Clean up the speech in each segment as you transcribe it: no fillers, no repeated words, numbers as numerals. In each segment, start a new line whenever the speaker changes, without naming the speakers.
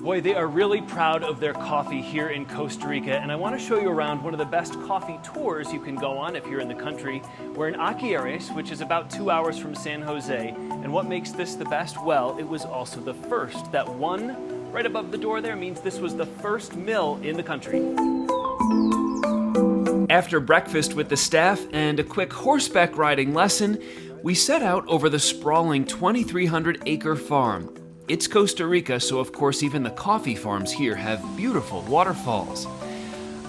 Boy, they are really proud of their coffee here in Costa Rica, and I want to show you around one of the best coffee tours you can go on if you're in the country. We're in Aquiares, which is about 2 hours from San Jose, and what makes this the best? Well, it was also the first. That one right above the door there means this was the first mill in the country. After breakfast with the staff and a quick horseback riding lesson, we set out over the sprawling 2,300-acre farm. It's Costa Rica, so of course even the coffee farms here have beautiful waterfalls.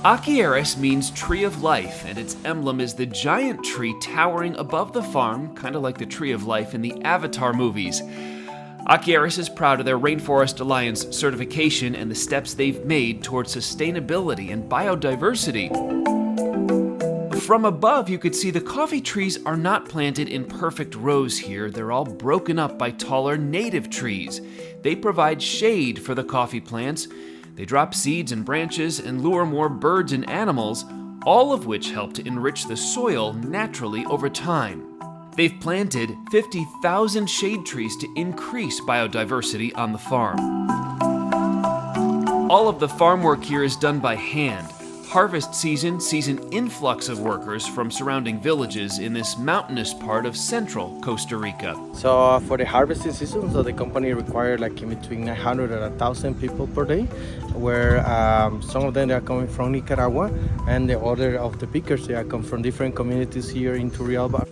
Aquiares means tree of life, and its emblem is the giant tree towering above the farm, kind of like the tree of life in the Avatar movies. Aquiares is proud of their Rainforest Alliance certification and the steps they've made towards sustainability and biodiversity. From above, you could see the coffee trees are not planted in perfect rows here. They're all broken up by taller native trees. They provide shade for the coffee plants. They drop seeds and branches and lure more birds and animals, all of which help to enrich the soil naturally over time. They've planted 50,000 shade trees to increase biodiversity on the farm. All of the farm work here is done by hand. Harvest season sees an influx of workers from surrounding villages in this mountainous part of central Costa Rica.
So for the harvesting season, so the company required like in between 900 and 1,000 people per day, where some of them they are coming from Nicaragua, and the other of the pickers they are come from different communities here in Turrialba.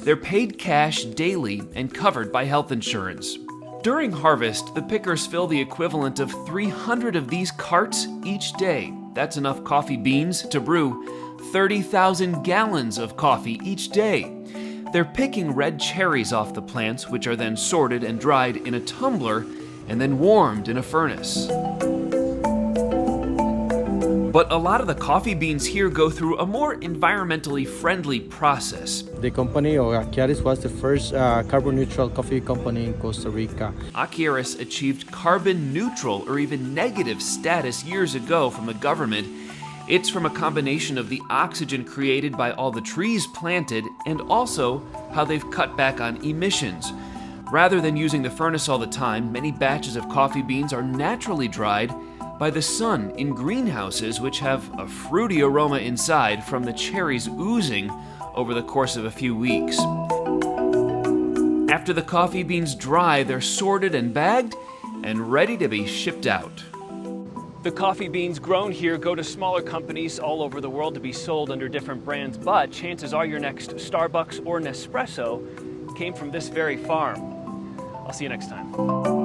They're paid cash daily and covered by health insurance. During harvest, the pickers fill the equivalent of 300 of these carts each day. That's enough coffee beans to brew 30,000 gallons of coffee each day. They're picking red cherries off the plants, which are then sorted and dried in a tumbler and then warmed in a furnace. But a lot of the coffee beans here go through a more environmentally friendly process.
The company, or Aquiares, was the first carbon-neutral coffee company in Costa Rica.
Aquiares achieved carbon neutral or even negative status years ago from the government. It's from a combination of the oxygen created by all the trees planted and also how they've cut back on emissions. Rather than using the furnace all the time, many batches of coffee beans are naturally dried by the sun in greenhouses, which have a fruity aroma inside from the cherries oozing over the course of a few weeks. After the coffee beans dry, they're sorted and bagged and ready to be shipped out. The coffee beans grown here go to smaller companies all over the world to be sold under different brands, but chances are your next Starbucks or Nespresso came from this very farm. I'll see you next time.